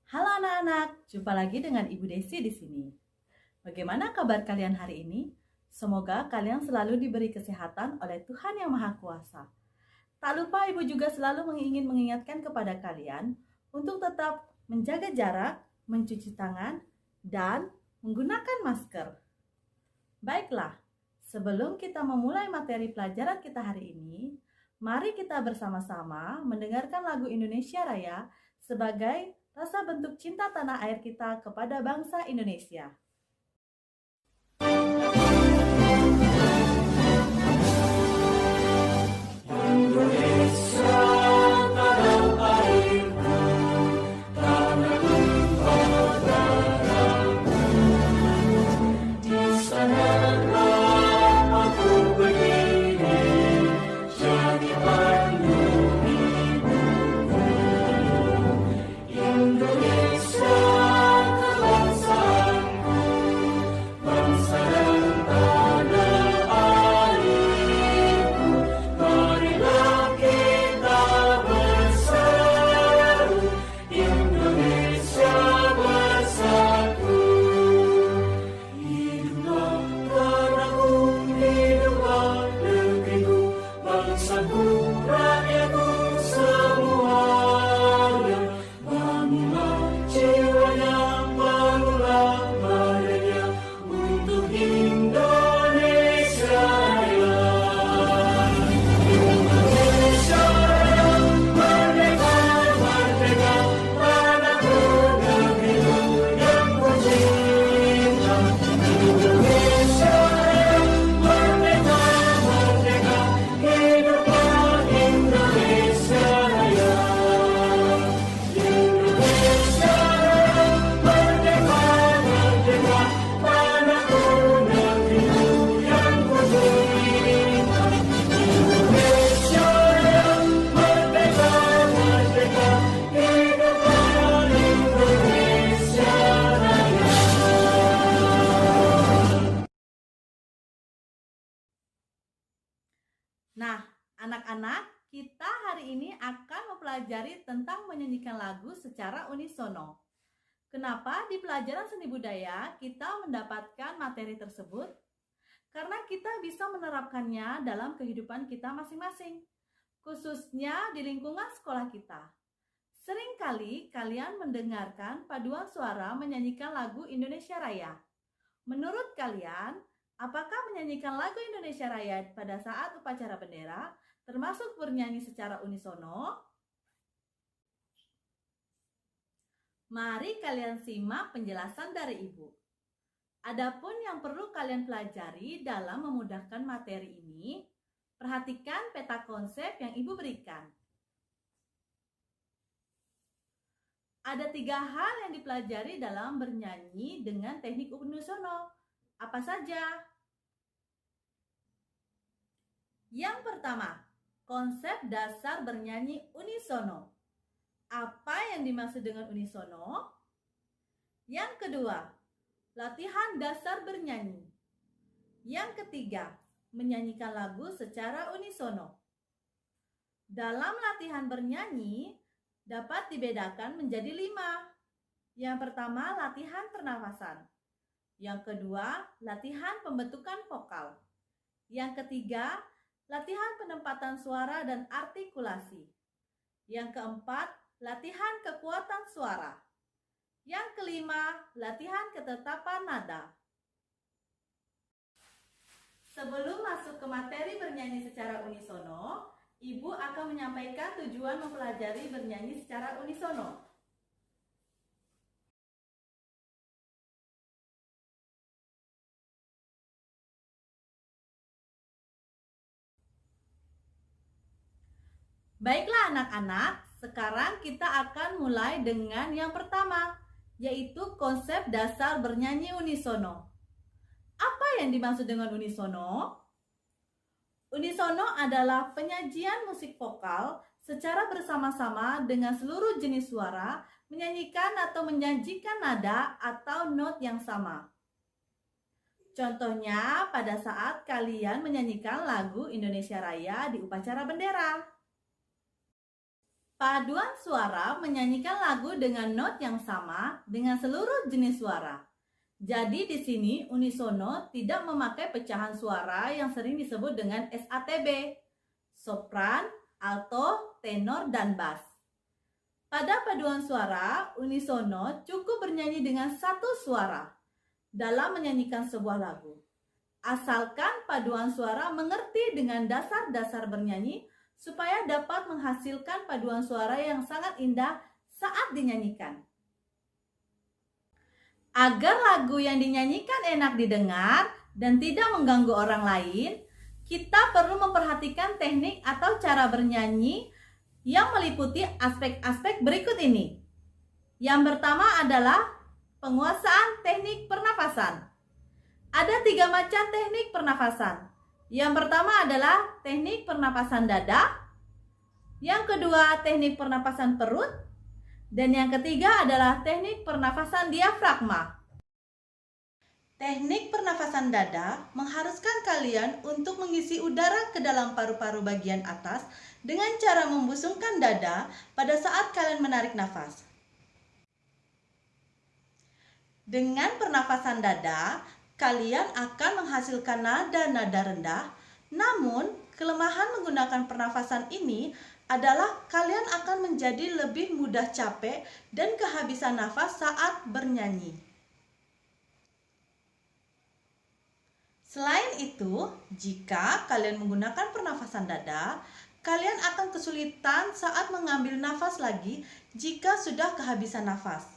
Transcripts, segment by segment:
Halo anak-anak, jumpa lagi dengan Ibu Desi di sini. Bagaimana kabar kalian hari ini? Semoga kalian selalu diberi kesehatan oleh Tuhan Yang Maha Kuasa. Tak lupa Ibu juga selalu ingin mengingatkan kepada kalian untuk tetap menjaga jarak, mencuci tangan, dan menggunakan masker. Baiklah, sebelum kita memulai materi pelajaran kita hari ini, mari kita bersama-sama mendengarkan lagu Indonesia Raya sebagai rasa bentuk cinta tanah air kita kepada bangsa Indonesia. Nah, anak-anak, kita hari ini akan mempelajari tentang menyanyikan lagu secara unisono. Kenapa di pelajaran seni budaya kita mendapatkan materi tersebut? Karena kita bisa menerapkannya dalam kehidupan kita masing-masing, khususnya di lingkungan sekolah kita. Seringkali kalian mendengarkan paduan suara menyanyikan lagu Indonesia Raya. Menurut kalian, apakah menyanyikan lagu Indonesia Raya pada saat upacara bendera termasuk bernyanyi secara unisono? Mari kalian simak penjelasan dari Ibu. Adapun yang perlu kalian pelajari dalam memudahkan materi ini, perhatikan peta konsep yang Ibu berikan. Ada 3 hal yang dipelajari dalam bernyanyi dengan teknik unisono. Apa saja? Yang pertama, konsep dasar bernyanyi unisono. Apa yang dimaksud dengan unisono? Yang kedua, latihan dasar bernyanyi. Yang ketiga, menyanyikan lagu secara unisono. Dalam latihan bernyanyi dapat dibedakan menjadi 5. Yang pertama, latihan pernafasan. Yang kedua, latihan pembentukan vokal. Yang ketiga, latihan penempatan suara dan artikulasi. Yang keempat, latihan kekuatan suara. Yang kelima, latihan ketetapan nada. Sebelum masuk ke materi bernyanyi secara unisono, Ibu akan menyampaikan tujuan mempelajari bernyanyi secara unisono. Baiklah anak-anak, sekarang kita akan mulai dengan yang pertama, yaitu konsep dasar bernyanyi unisono. Apa yang dimaksud dengan unisono? Unisono adalah penyajian musik vokal secara bersama-sama dengan seluruh jenis suara menyanyikan atau menyajikan nada atau not yang sama. Contohnya pada saat kalian menyanyikan lagu Indonesia Raya di upacara bendera. Paduan suara menyanyikan lagu dengan not yang sama dengan seluruh jenis suara. Jadi di sini unisono tidak memakai pecahan suara yang sering disebut dengan SATB, sopran, alto, tenor, dan bass. Pada paduan suara, unisono cukup bernyanyi dengan satu suara dalam menyanyikan sebuah lagu. Asalkan paduan suara mengerti dengan dasar-dasar bernyanyi supaya dapat menghasilkan paduan suara yang sangat indah saat dinyanyikan. Agar lagu yang dinyanyikan enak didengar dan tidak mengganggu orang lain, kita perlu memperhatikan teknik atau cara bernyanyi yang meliputi aspek-aspek berikut ini. Yang pertama adalah penguasaan teknik pernafasan. Ada 3 macam teknik pernafasan. Yang pertama adalah teknik pernapasan dada, yang kedua teknik pernapasan perut, dan yang ketiga adalah teknik pernafasan diafragma. Teknik pernafasan dada mengharuskan kalian untuk mengisi udara ke dalam paru-paru bagian atas dengan cara membusungkan dada pada saat kalian menarik nafas. Dengan pernafasan dada, kalian akan menghasilkan nada-nada rendah, namun kelemahan menggunakan pernafasan ini adalah kalian akan menjadi lebih mudah capek dan kehabisan nafas saat bernyanyi. Selain itu, jika kalian menggunakan pernafasan dada, kalian akan kesulitan saat mengambil nafas lagi jika sudah kehabisan nafas.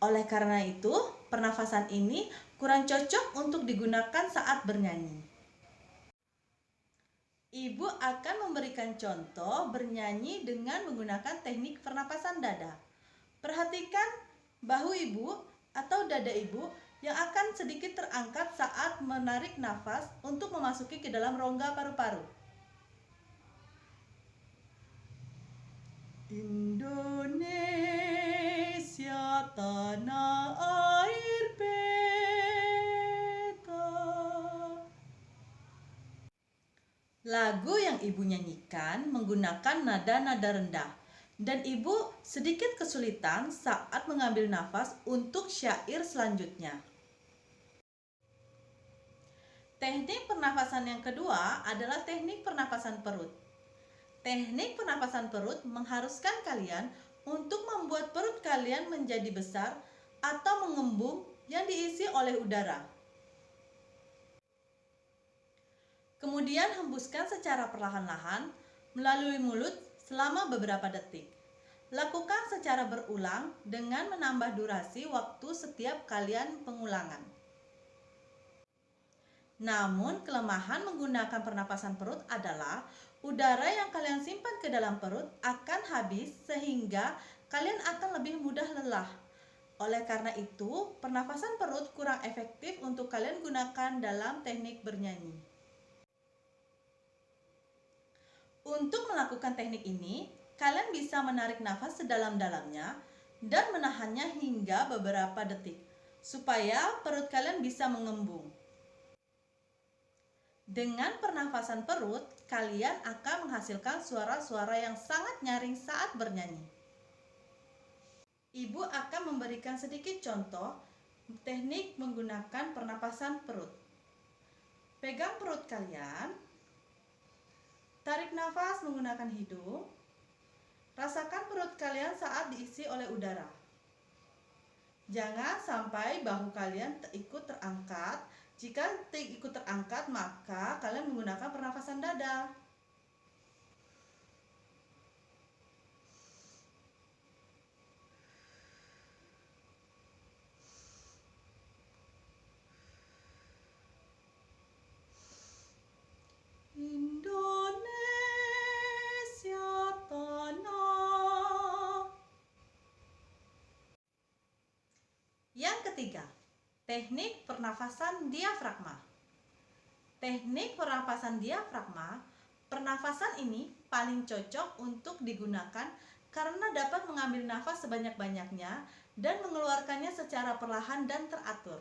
Oleh karena itu, pernafasan ini kurang cocok untuk digunakan saat bernyanyi. Ibu akan memberikan contoh bernyanyi dengan menggunakan teknik pernapasan dada. Perhatikan bahu ibu atau dada ibu yang akan sedikit terangkat saat menarik nafas untuk memasuki ke dalam rongga paru-paru. Indonesia tanah air beta. Lagu yang ibu nyanyikan menggunakan nada-nada rendah dan ibu sedikit kesulitan saat mengambil nafas untuk syair selanjutnya. Teknik pernapasan yang kedua adalah teknik pernapasan perut. Teknik pernapasan perut mengharuskan kalian untuk membuat perut kalian menjadi besar atau mengembung yang diisi oleh udara. Kemudian hembuskan secara perlahan-lahan melalui mulut selama beberapa detik. Lakukan secara berulang dengan menambah durasi waktu setiap kalian pengulangan. Namun, kelemahan menggunakan pernapasan perut adalah udara yang kalian simpan ke dalam perut akan habis sehingga kalian akan lebih mudah lelah. Oleh karena itu, pernapasan perut kurang efektif untuk kalian gunakan dalam teknik bernyanyi. Untuk melakukan teknik ini, kalian bisa menarik nafas sedalam-dalamnya dan menahannya hingga beberapa detik, supaya perut kalian bisa mengembung. Dengan pernafasan perut, kalian akan menghasilkan suara-suara yang sangat nyaring saat bernyanyi. Ibu akan memberikan sedikit contoh teknik menggunakan pernapasan perut. Pegang perut kalian, tarik nafas menggunakan hidung, rasakan perut kalian saat diisi oleh udara. Jangan sampai bahu kalian ikut terangkat. Jika ikut terangkat, maka kalian menggunakan pernafasan dada. Indonesia tanah. Yang ketiga, teknik pernafasan diafragma. Teknik pernafasan diafragma, pernafasan ini paling cocok untuk digunakan karena dapat mengambil nafas sebanyak-banyaknya dan mengeluarkannya secara perlahan dan teratur.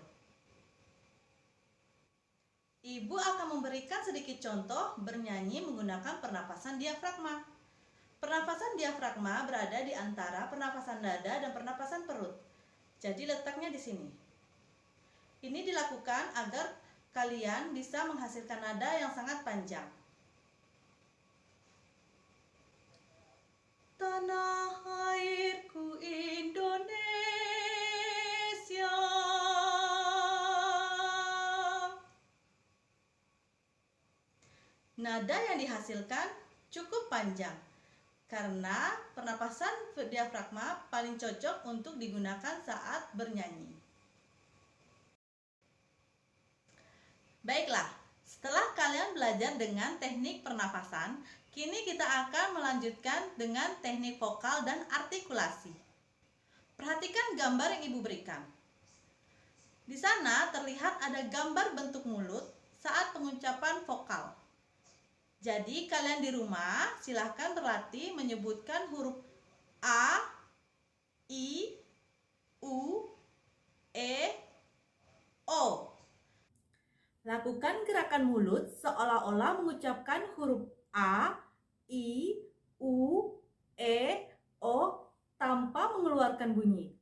Ibu akan memberikan sedikit contoh bernyanyi menggunakan pernapasan diafragma. Pernafasan diafragma berada di antara pernafasan dada dan pernafasan perut. Jadi letaknya di sini. Ini dilakukan agar kalian bisa menghasilkan nada yang sangat panjang. Tanah airku Indonesia. Nada yang dihasilkan cukup panjang karena pernapasan diafragma paling cocok untuk digunakan saat bernyanyi. Baiklah, setelah kalian belajar dengan teknik pernapasan, kini kita akan melanjutkan dengan teknik vokal dan artikulasi. Perhatikan gambar yang Ibu berikan. Di sana terlihat ada gambar bentuk mulut saat pengucapan vokal. Jadi kalian di rumah silahkan berlatih menyebutkan huruf A, I, U, E, O. Lakukan gerakan mulut seolah-olah mengucapkan huruf A, I, U, E, O tanpa mengeluarkan bunyi.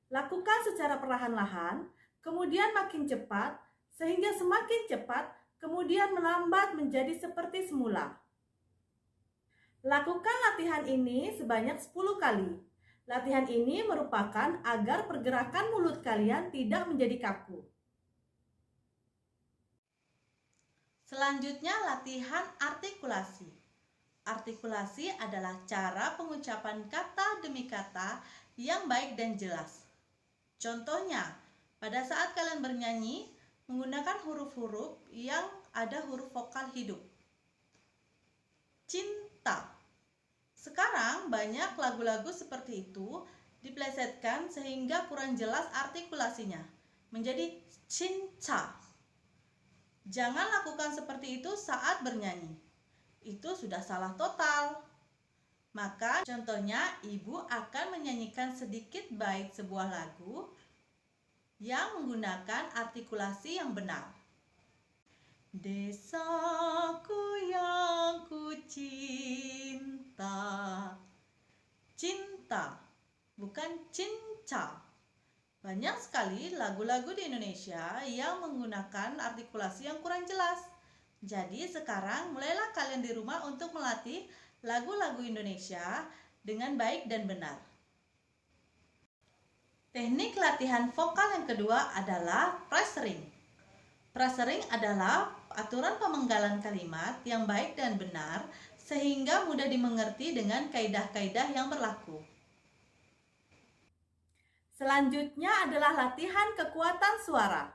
Lakukan secara perlahan-lahan, kemudian makin cepat, sehingga semakin cepat kemudian melambat menjadi seperti semula. Lakukan latihan ini sebanyak 10 kali. Latihan ini merupakan agar pergerakan mulut kalian tidak menjadi kaku. Selanjutnya latihan artikulasi. Artikulasi adalah cara pengucapan kata demi kata yang baik dan jelas. Contohnya, pada saat kalian bernyanyi, menggunakan huruf-huruf yang ada huruf vokal hidup. Cinta. Sekarang banyak lagu-lagu seperti itu diplesetkan sehingga kurang jelas artikulasinya, menjadi cinta. Jangan lakukan seperti itu saat bernyanyi. Itu sudah salah total. Maka contohnya Ibu akan menyanyikan sedikit bait sebuah lagu yang menggunakan artikulasi yang benar. Desaku yang ku cinta. Cinta, bukan cinta. Banyak sekali lagu-lagu di Indonesia yang menggunakan artikulasi yang kurang jelas. Jadi sekarang mulailah kalian di rumah untuk melatih lagu-lagu Indonesia dengan baik dan benar. Teknik latihan vokal yang kedua adalah phrasing. Phrasing adalah aturan pemenggalan kalimat yang baik dan benar sehingga mudah dimengerti dengan kaidah-kaidah yang berlaku. Selanjutnya adalah latihan kekuatan suara.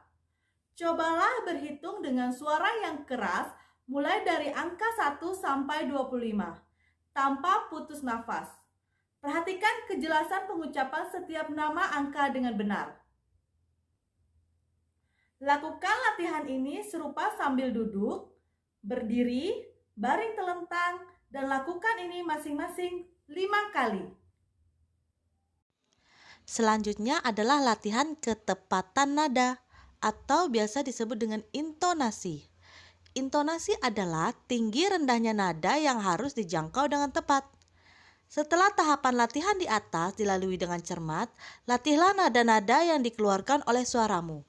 Cobalah berhitung dengan suara yang keras mulai dari angka 1 sampai 25 tanpa putus nafas. Perhatikan kejelasan pengucapan setiap nama angka dengan benar. Lakukan latihan ini serupa sambil duduk, berdiri, baring telentang, dan lakukan ini masing-masing 5 kali. Selanjutnya adalah latihan ketepatan nada atau biasa disebut dengan intonasi. Intonasi adalah tinggi rendahnya nada yang harus dijangkau dengan tepat. Setelah tahapan latihan di atas dilalui dengan cermat, latihlah nada-nada yang dikeluarkan oleh suaramu.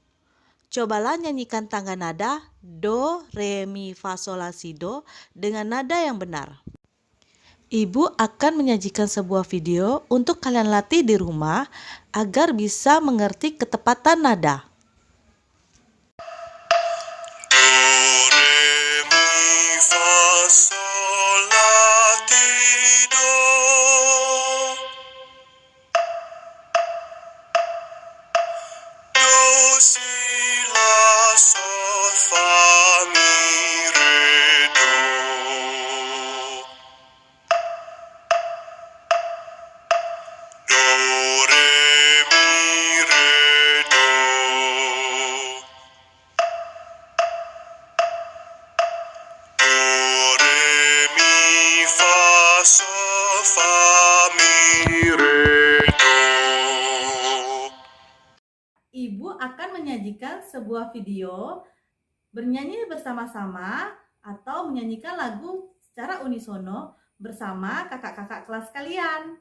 Cobalah nyanyikan tangga nada do, re, mi, fa, sol, la, si, do dengan nada yang benar. Ibu akan menyajikan sebuah video untuk kalian latih di rumah agar bisa mengerti ketepatan nada. Ibu akan menyajikan sebuah video bernyanyi bersama-sama atau menyanyikan lagu secara unisono bersama kakak-kakak kelas kalian.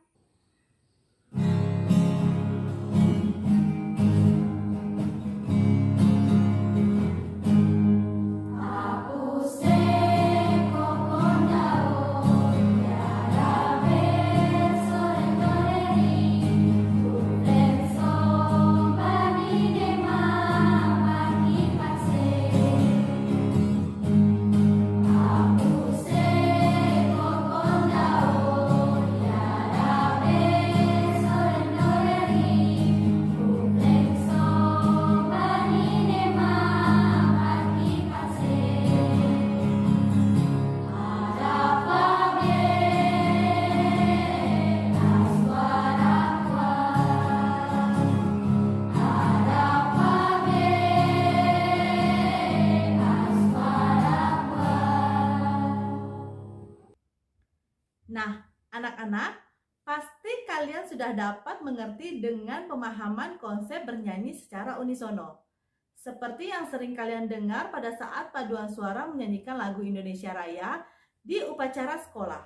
Nah, anak-anak, pasti kalian sudah dapat mengerti dengan pemahaman konsep bernyanyi secara unisono. Seperti yang sering kalian dengar pada saat paduan suara menyanyikan lagu Indonesia Raya di upacara sekolah.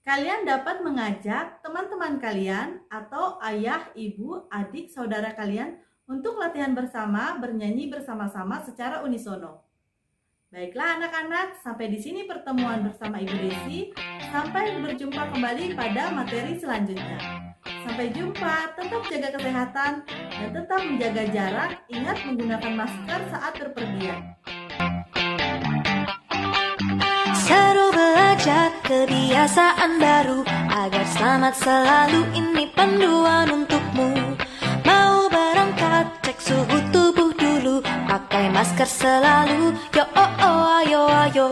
Kalian dapat mengajak teman-teman kalian atau ayah, ibu, adik, saudara kalian untuk latihan bersama bernyanyi bersama-sama secara unisono. Baiklah anak-anak, sampai di sini pertemuan bersama Ibu Desi. Sampai berjumpa kembali pada materi selanjutnya. Sampai jumpa, tetap jaga kesehatan dan tetap menjaga jarak. Ingat menggunakan masker saat berpergian. Seru belajar kebiasaan baru agar selamat selalu, ini panduan untukmu. Mau berangkat, cek suhu tubuh dulu, pakai masker selalu. Yo oh oh ayo ayo.